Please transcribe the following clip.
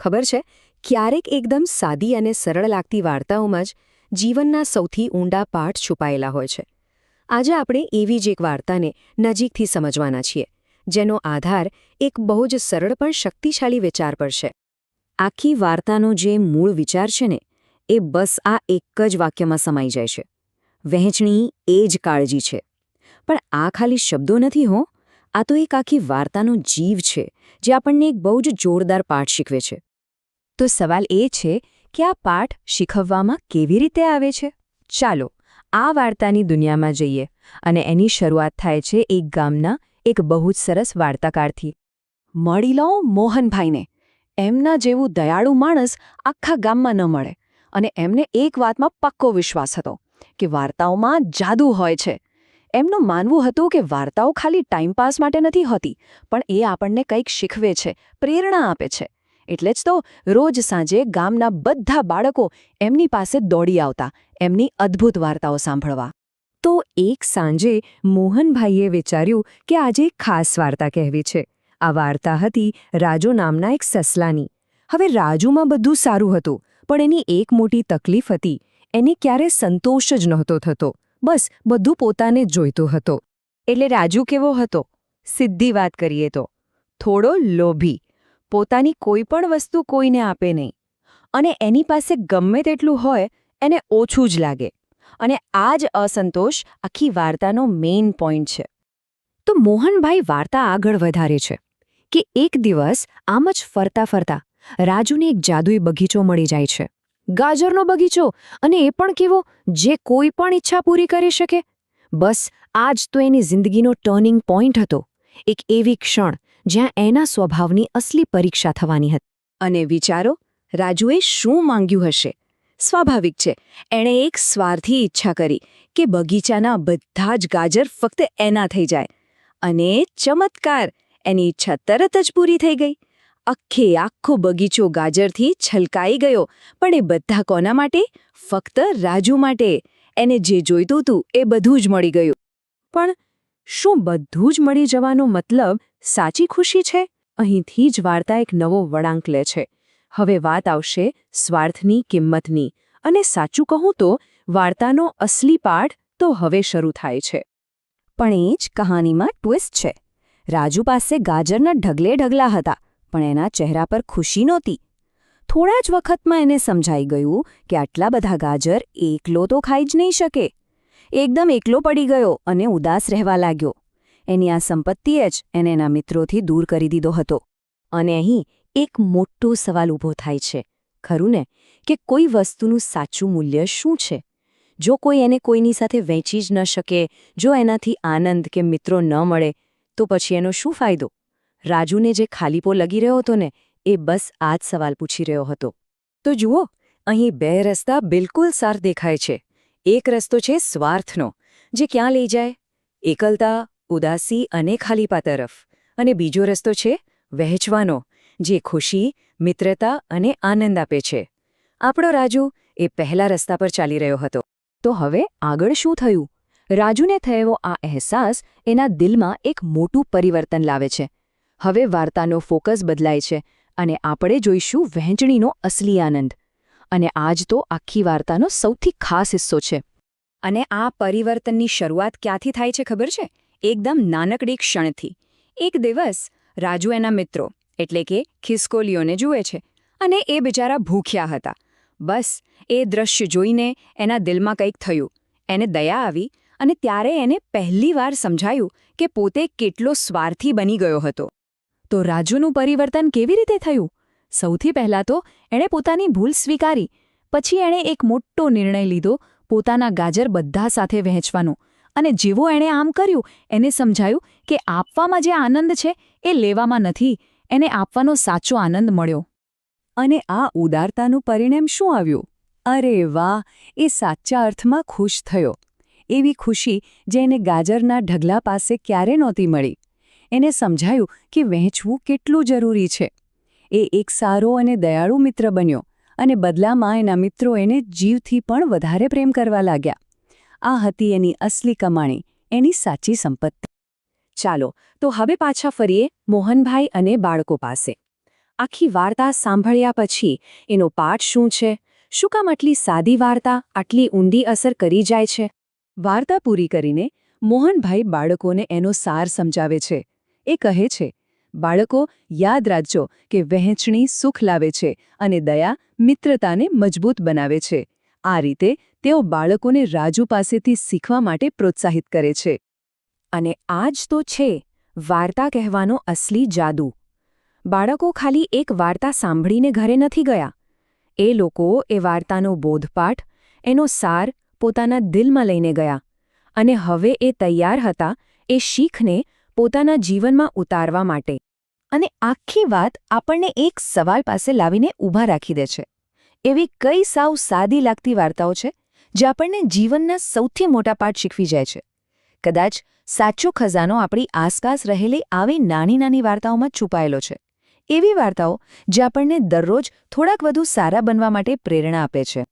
ખબર છે, ક્યારેક એકદમ સાદી અને સરળ લાગતી વાર્તાઓમાં જ જીવનના સૌથી ઊંડા પાઠ છુપાયેલા હોય છે. આજે આપણે એવી જ એક વાર્તાને નજીકથી સમજવાના છીએ, જેનો આધાર એક બહુ જ સરળ પણ શક્તિશાળી વિચાર પર છે. આખી વાર્તાનો જે મૂળ વિચાર છે ને, એ બસ આ એક જ વાક્યમાં સમાઈ જાય છે: વહેંચણી એ જ કાળજી છે. પણ આ ખાલી શબ્દો નથી હો, આ તો એક આખી વાર્તાનો જીવ છે, જે આપણને એક બહુ જ જોરદાર પાઠ શીખવે છે. તો સવાલ એ છે કે આ પાઠ શીખવવામાં કેવી રીતે આવે છે? ચાલો આ વાર્તાની દુનિયામાં જઈએ, અને એની શરૂઆત થાય છે એક ગામના એક બહુ જ સરસ વાર્તાકારથી. મળી લો મોહનભાઈને. એમના જેવું દયાળુ માણસ આખા ગામમાં ન મળે, અને એમને એક વાતમાં પક્કો વિશ્વાસ હતો કે વાર્તાઓમાં જાદુ હોય છે. એમનું માનવું હતું કે વાર્તાઓ ખાલી ટાઈમપાસ માટે નથી હોતી, પણ એ આપણને કંઈક શીખવે છે, પ્રેરણા આપે છે. એટલે જ તો રોજ સાંજે ગામના બધા બાળકો એમની પાસે દોડી આવતા એમની અદ્ભુત વાર્તાઓ સાંભળવા. તો એક સાંજે મોહનભાઈએ વિચાર્યું કે આજે એક ખાસ વાર્તા કહેવી છે. આ વાર્તા હતી રાજુ નામના એક સસલાની. હવે રાજુમાં બધું સારું હતું, પણ એની એક મોટી તકલીફ હતી: એને ક્યારે સંતોષ જ નહોતો થતો. બસ બધું પોતાને જ જોઈતું હતો. એટલે રાજુ કેવો હતો? સીધી વાત કરીએ તો થોડો લોભી. પોતાની કોઈ પણ વસ્તુ કોઈને આપે નહીં, અને એની પાસે ગમે તેટલું હોય એને ઓછું જ લાગે. અને આ જ અસંતોષ આખી વાર્તાનો મેઇન પોઈન્ટ છે. તો મોહનભાઈ વાર્તા આગળ વધારે છે કે એક દિવસ આમ જ ફરતા ફરતા રાજુને એક જાદુઈ બગીચો મળી જાય છે. ગાજરનો બગીચો, અને એ પણ કેવો, જે કોઈ પણ ઈચ્છા પૂરી કરી શકે. બસ આ જ તો એની જિંદગીનો ટર્નિંગ પોઈન્ટ હતો. એક એવી ક્ષણ જ્યાં એના સ્વભાવની અસલી પરીક્ષા થવાની હતી. અને વિચારો, રાજુએ શું માંગ્યું હશે? સ્વાભાવિક છે, એણે એક સ્વાર્થી ઈચ્છા કરી કે બગીચાના બધા જ ગાજર ફક્ત એના થઈ જાય. અને ચમત્કાર, એની ઈચ્છા તરત જ પૂરી થઈ ગઈ. આખો બગીચો ગાજરથી છલકાઈ ગયો. પણ એ બધા કોના માટે? ફક્ત રાજુ માટે. એને જે જોઈતું હતું એ બધું જ મળી ગયું. પણ શું બધું જ મળી જવાનો મતલબ સાચી ખુશી છે? અહીંથી જ વાર્તા એક નવો વળાંક લે છે. હવે વાત આવશે સ્વાર્થની કિંમતની. અને સાચું કહું તો વાર્તાનો અસલી પાઠ તો હવે શરૂ થાય છે. પણ એ જ કહાનીમાં ટ્વિસ્ટ છે. રાજુ પાસે ગાજરના ઢગલે ઢગલા હતા, પણ એના ચહેરા પર ખુશી નહોતી. થોડા જ વખતમાં એને સમજાઈ ગયું કે આટલા બધા ગાજર એકલો તો ખાઈ જ નહીં શકે. એકદમ એકલો પડી ગયો અને ઉદાસ રહેવા લાગ્યો. એની આ સંપત્તિએ જ એને એના મિત્રોથી દૂર કરી દીધો હતો. અને અહીં એક મોટો સવાલ ઊભો થાય છે, ખરું ને, કે કોઈ વસ્તુનું સાચું મૂલ્ય શું છે? જો કોઈ એને કોઈની સાથે વહેંચી જ ન શકે, જો એનાથી આનંદ કે મિત્રો ન મળે, તો પછી એનો શું ફાયદો? રાજુને જે ખાલીપો લગી રહ્યો હતો ને, એ બસ આ જ સવાલ પૂછી રહ્યો હતો. તો જુઓ, અહીં બે રસ્તા બિલકુલ સાર દેખાય છે. એક રસ્તો છે સ્વાર્થનો, જે ક્યાં લઈ જાય? એકલતા, ઉદાસી અને ખાલીપા તરફ. અને બીજો રસ્તો છે વહેંચવાનો, જે ખુશી, મિત્રતા અને આનંદ આપે છે. આપણો રાજુ એ પહેલા રસ્તા પર ચાલી રહ્યો હતો. તો હવે આગળ શું થયું? રાજુને થયેલો આ અહેસાસ એના દિલમાં એક મોટું પરિવર્તન લાવે છે. હવે વાર્તાનો ફોકસ બદલાય છે, અને આપણે જોઈશું વહેંચણીનો અસલી આનંદ. અને આ જ તો આખી વાર્તાનો સૌથી ખાસ હિસ્સો છે. અને આ પરિવર્તનની શરૂઆત ક્યાંથી થાય છે ખબર છે? એકદમ નાનકડી ક્ષણથી. એક દિવસ રાજુ એના મિત્રો એટલે કે ખિસકોલીઓને જુએ છે, અને એ બિચારા ભૂખ્યા હતા. બસ એ દ્રશ્ય જોઈને એના દિલમાં કંઈક થયું. એને દયા આવી, અને ત્યારે એને પહેલીવાર સમજાયું કે પોતે કેટલો સ્વાર્થી બની ગયો હતો. તો રાજુનું પરિવર્તન કેવી રીતે થયું? સૌથી પહેલાં તો એણે પોતાની ભૂલ સ્વીકારી. પછી એણે એક મોટો નિર્ણય લીધો, પોતાના ગાજર બધા સાથે વહેંચવાનો. અને જેવો એણે આમ કર્યું, એને સમજાયું કે આપવામાં જે આનંદ છે એ લેવામાં નથી. એને આપવાનો સાચો આનંદ મળ્યો. અને આ ઉદારતાનું પરિણામ શું આવ્યું? અરે વાહ! એ સાચા અર્થમાં ખુશ થયો. એવી ખુશી જે એને ગાજરના ઢગલા પાસે ક્યારે નહોતી મળી. એને સમજાયું કે વહેંચવું કેટલું જરૂરી છે. એ એક સારો અને દયાળુ મિત્ર બન્યો, અને બદલામાં એના મિત્રો એને જીવથી પણ વધારે પ્રેમ કરવા લાગ્યા. આ હતી એની અસલી કમાણી, એની સાચી સંપત્તિ. ચાલો તો હવે પાછા ફરીએ મોહનભાઈ અને બાળકો પાસે. આખી વાર્તા સાંભળ્યા પછી એનો પાઠ શું છે? શું કામ આટલી સાદી વાર્તા આટલી ઊંડી અસર કરી જાય છે? વાર્તા પૂરી કરીને મોહનભાઈ બાળકોને એનો સાર સમજાવે છે. એ કહે છે, બાળકો, યાદ રાખજો કે વહેંચણી સુખ લાવે છે અને દયા મિત્રતાને મજબૂત બનાવે છે. આ રીતે તેઓ બાળકોને રાજુ પાસેથી શીખવા માટે પ્રોત્સાહિત કરે છે. અને આ જ તો છે વાર્તા કહેવાનો અસલી જાદુ. બાળકો ખાલી એક વાર્તા સાંભળીને ઘરે નથી ગયા. એ લોકો એ વાર્તાનો બોધપાઠ, એનો સાર પોતાના દિલમાં લઈને ગયા. અને હવે એ તૈયાર હતા એ શીખને પોતાના જીવનમાં ઉતારવા માટે. અને આખી વાત આપણને એક સવાલ પાસે લાવીને ઊભા રાખી દે છે. એવી કઈ સાવ સાદી લાગતી વાર્તાઓ છે જે આપણને જીવનના સૌથી મોટા પાઠ શીખવી જાય છે? કદાચ સાચો ખજાનો આપણી આસપાસ રહેલી આવી નાની નાની વાર્તાઓમાં છુપાયેલો છે. એવી વાર્તાઓ જે આપણને દરરોજ થોડાક વધુ સારા બનવા માટે પ્રેરણા આપે છે.